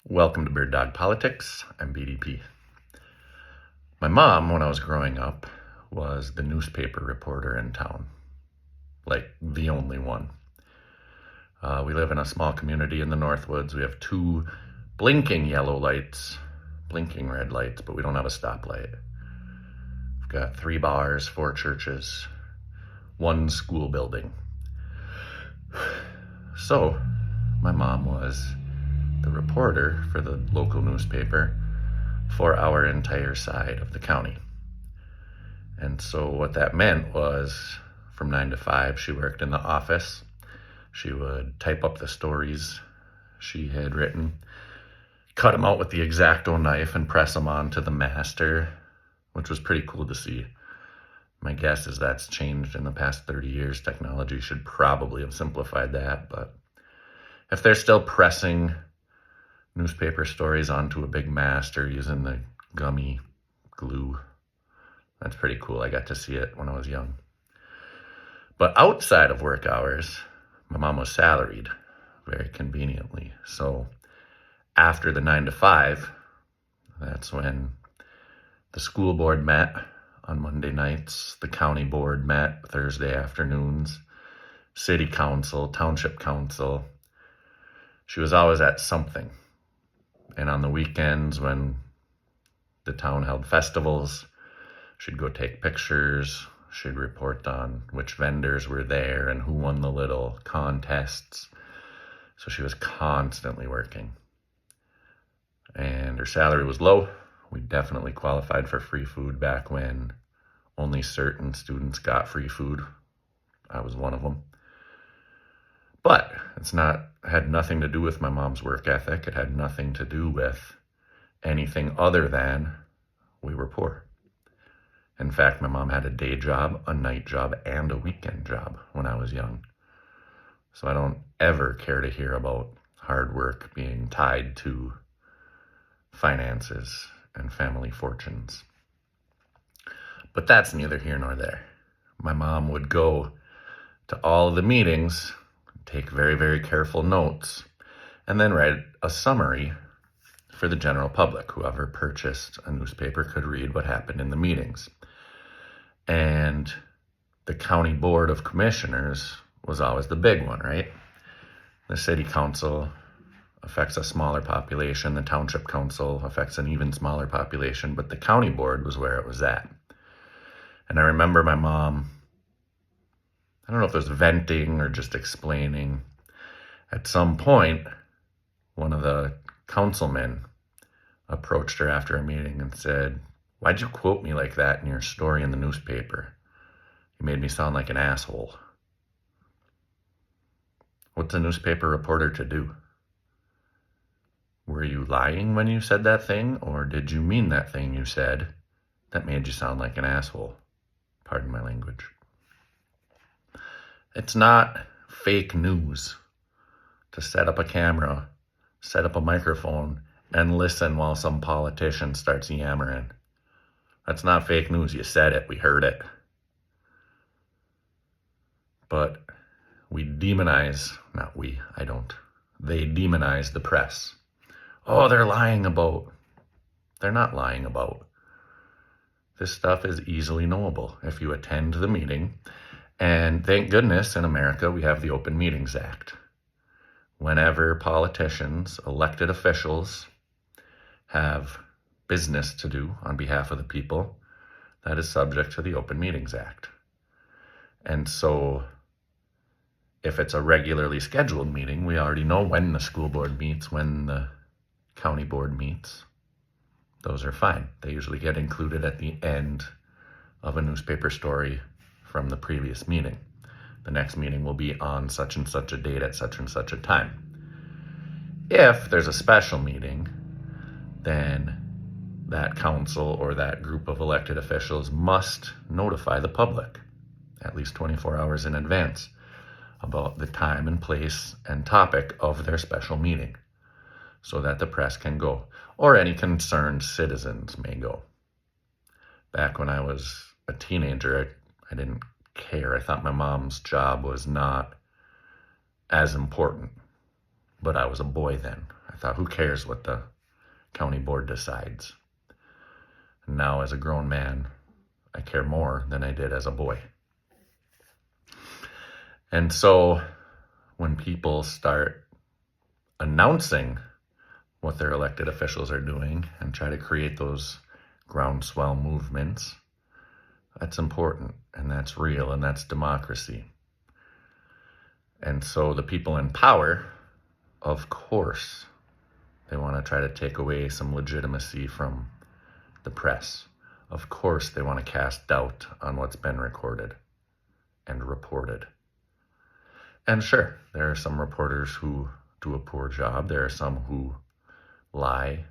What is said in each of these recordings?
Welcome to BirdDogPolitics. I'm BDP. My mom, when I was growing up, was the newspaper reporter in town. Like, the only one. We live in a small community in the Northwoods. We have two blinking yellow lights, blinking red lights, but we don't have a stoplight. We've got 3 bars, 4 churches, 1 school building. So, my mom was the reporter for the local newspaper for our entire side of the county. And so what that meant was from 9 to 5, she worked in the office. She would type up the stories she had written, cut them out with the X-Acto knife and press them onto the master, which was pretty cool to see. My guess is that's changed in the past 30 years. Technology should probably have simplified that, but if they're still pressing newspaper stories onto a big master using the gummy glue, that's pretty cool. I got to see it when I was young. But outside of work hours, my mom was salaried, very conveniently. So after the 9 to 5, that's when the school board met on Monday nights, the county board met Thursday afternoons, city council, township council. She was always at something. And on the weekends when the town held festivals, she'd go take pictures. She'd report on which vendors were there and who won the little contests. So she was constantly working. And her salary was low. We definitely qualified for free food back when only certain students got free food. I was one of them. But had nothing to do with my mom's work ethic. It had nothing to do with anything other than we were poor. In fact, my mom had a day job, a night job, and a weekend job when I was young. So I don't ever care to hear about hard work being tied to finances and family fortunes. But that's neither here nor there. My mom would go to all of the meetings, take very, very careful notes, and then write a summary for the general public. Whoever purchased a newspaper could read what happened in the meetings. And the county board of commissioners was always the big one, right? The city council affects a smaller population. The township council affects an even smaller population, but the county board was where it was at. And I remember my mom, I don't know if it was venting or just explaining. At some point, one of the councilmen approached her after a meeting and said, "Why'd you quote me like that in your story in the newspaper? You made me sound like an asshole." What's a newspaper reporter to do? Were you lying when you said that thing, or did you mean that thing you said that made you sound like an asshole? Pardon my language. It's not fake news to set up a camera, set up a microphone, and listen while some politician starts yammering. That's not fake news. You said it. We heard it. But we demonize, not we, I don't. They demonize the press. Oh, they're lying about. They're not lying about. This stuff is easily knowable if you attend the meeting. And thank goodness in America we have the Open Meetings Act. Whenever politicians, elected officials, have business to do on behalf of the people, that is subject to the Open Meetings Act. And so if it's a regularly scheduled meeting, we already know when the school board meets, when the county board meets. Those are fine. They usually get included at the end of a newspaper story from the previous meeting. The next meeting will be on such and such a date at such and such a time. If there's a special meeting, then that council or that group of elected officials must notify the public at least 24 hours in advance about the time and place and topic of their special meeting so that the press can go, or any concerned citizens may go. Back when I was a teenager, I didn't care. I thought my mom's job was not as important, but I was a boy then. I thought, who cares what the county board decides? And now, as a grown man, I care more than I did as a boy. And so when people start announcing what their elected officials are doing and try to create those groundswell movements, that's important, and that's real, and that's democracy. And so the people in power, of course, they want to try to take away some legitimacy from the press. Of course, they want to cast doubt on what's been recorded and reported. And sure, there are some reporters who do a poor job. There are some who lie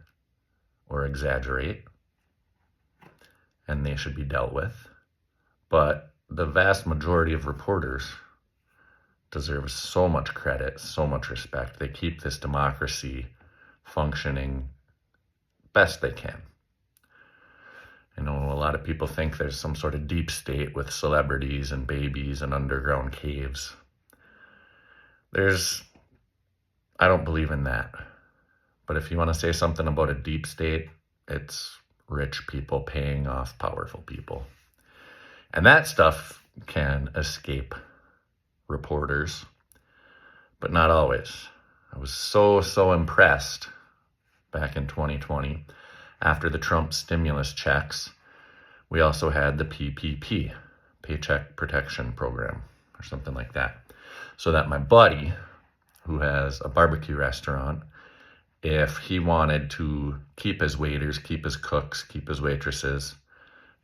or exaggerate, and they should be dealt with. But the vast majority of reporters deserve so much credit, so much respect. They keep this democracy functioning best they can. I know a lot of people think there's some sort of deep state with celebrities and babies and underground caves. I don't believe in that. But if you want to say something about a deep state, it's rich people paying off powerful people. And that stuff can escape reporters, but not always. I was so impressed back in 2020. After the Trump stimulus checks, we also had the PPP, Paycheck Protection Program, or something like that. So that my buddy, who has a barbecue restaurant, if he wanted to keep his waiters, keep his cooks, keep his waitresses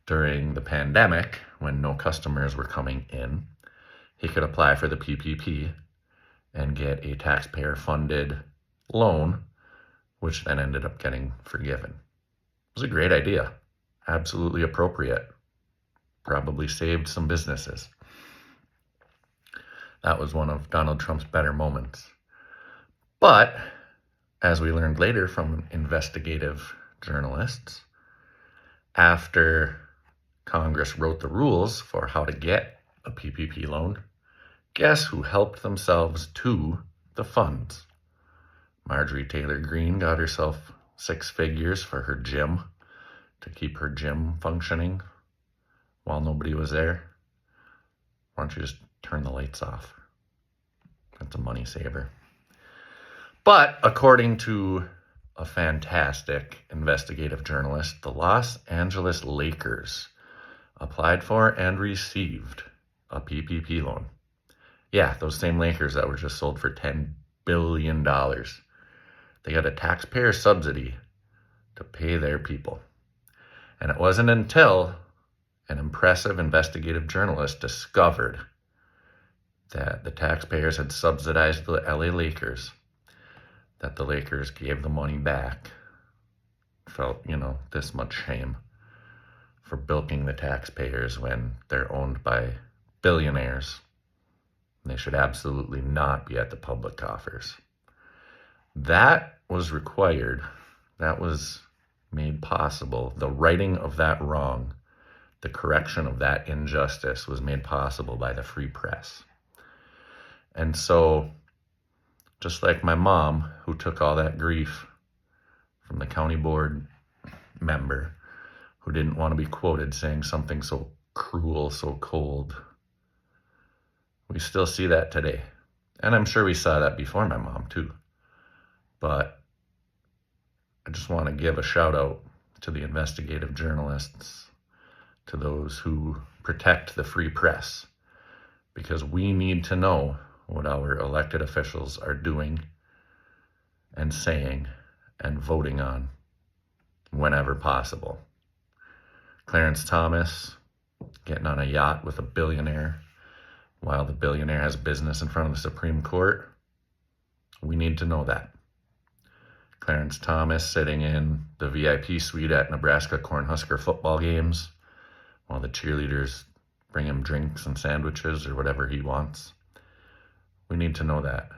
during the pandemic when no customers were coming in, he could apply for the PPP and get a taxpayer-funded loan, which then ended up getting forgiven. It was a great idea, absolutely appropriate, probably saved some businesses. That was one of Donald Trump's better moments. But, as we learned later from investigative journalists, after Congress wrote the rules for how to get a PPP loan, guess who helped themselves to the funds? Marjorie Taylor Greene got herself 6 figures for her gym, to keep her gym functioning while nobody was there. Why don't you just turn the lights off? That's a money saver. But according to a fantastic investigative journalist, the Los Angeles Lakers applied for and received a PPP loan. Yeah, those same Lakers that were just sold for $10 billion. They got a taxpayer subsidy to pay their people. And it wasn't until an impressive investigative journalist discovered that the taxpayers had subsidized the LA Lakers that the Lakers gave the money back. Felt, this much shame for bilking the taxpayers when they're owned by billionaires. They should absolutely not be at the public coffers. That was required. That was made possible. The righting of that wrong, the correction of that injustice was made possible by the free press. And so, just like my mom, who took all that grief from the county board member who didn't want to be quoted saying something so cruel, so cold, we still see that today. And I'm sure we saw that before my mom too. But I just want to give a shout out to the investigative journalists, to those who protect the free press, because we need to know what our elected officials are doing and saying and voting on whenever possible. Clarence Thomas getting on a yacht with a billionaire while the billionaire has business in front of the Supreme Court. We need to know that. Clarence Thomas sitting in the VIP suite at Nebraska Cornhusker football games while the cheerleaders bring him drinks and sandwiches or whatever he wants. We need to know that.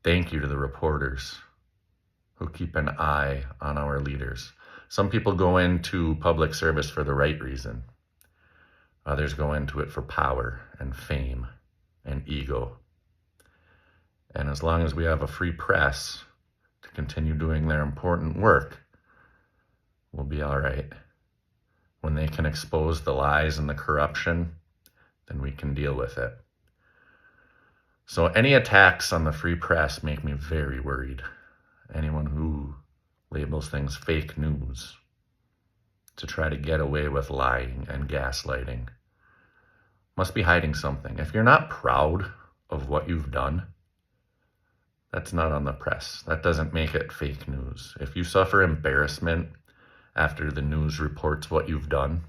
Thank you to the reporters who keep an eye on our leaders. Some people go into public service for the right reason. Others go into it for power and fame and ego. And as long as we have a free press, to continue doing their important work, we'll be all right. When they can expose the lies and the corruption, then we can deal with it. So any attacks on the free press make me very worried. Anyone who labels things fake news to try to get away with lying and gaslighting must be hiding something. If you're not proud of what you've done, that's not on the press. That doesn't make it fake news. If you suffer embarrassment after the news reports what you've done,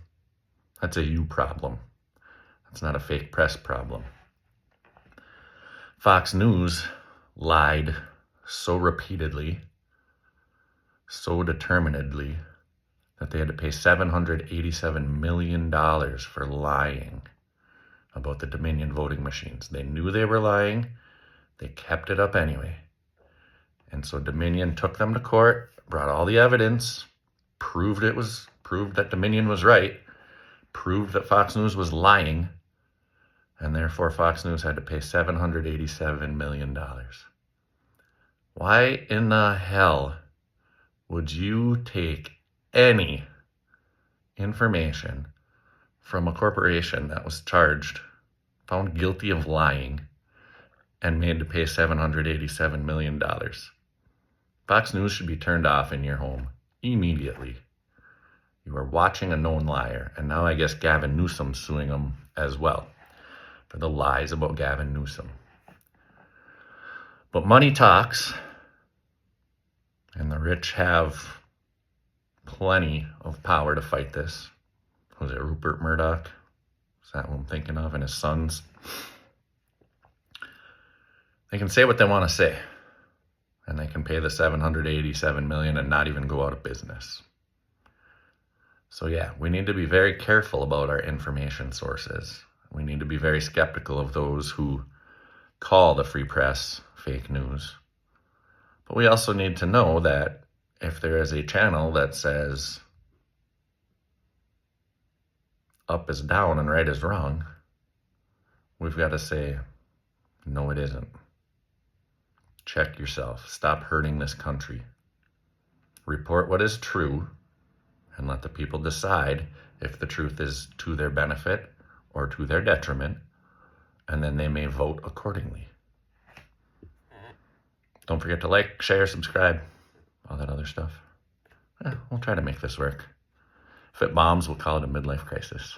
that's a you problem. That's not a fake press problem. Fox News lied so repeatedly, so determinedly, that they had to pay $787 million for lying about the Dominion voting machines. They knew they were lying. They kept it up anyway. And so Dominion took them to court, brought all the evidence, proved that Dominion was right, proved that Fox News was lying, and therefore Fox News had to pay $787 million. Why in the hell would you take any information from a corporation that was found guilty of lying, and made to pay $787 million? Fox News should be turned off in your home immediately. You are watching a known liar, and now I guess Gavin Newsom's suing them as well for the lies about Gavin Newsom. But money talks, and the rich have plenty of power to fight this. Was it Rupert Murdoch? Is that who I'm thinking of? And his sons? They can say what they want to say, and they can pay the $787 million and not even go out of business. So yeah, we need to be very careful about our information sources. We need to be very skeptical of those who call the free press fake news. But we also need to know that if there is a channel that says up is down and right is wrong, we've got to say, no, it isn't. Check yourself. Stop hurting this country. Report what is true and let the people decide if the truth is to their benefit or to their detriment, and then they may vote accordingly. Don't forget to like, share, subscribe, all that other stuff. We'll try to make this work. If it bombs, we'll call it a midlife crisis.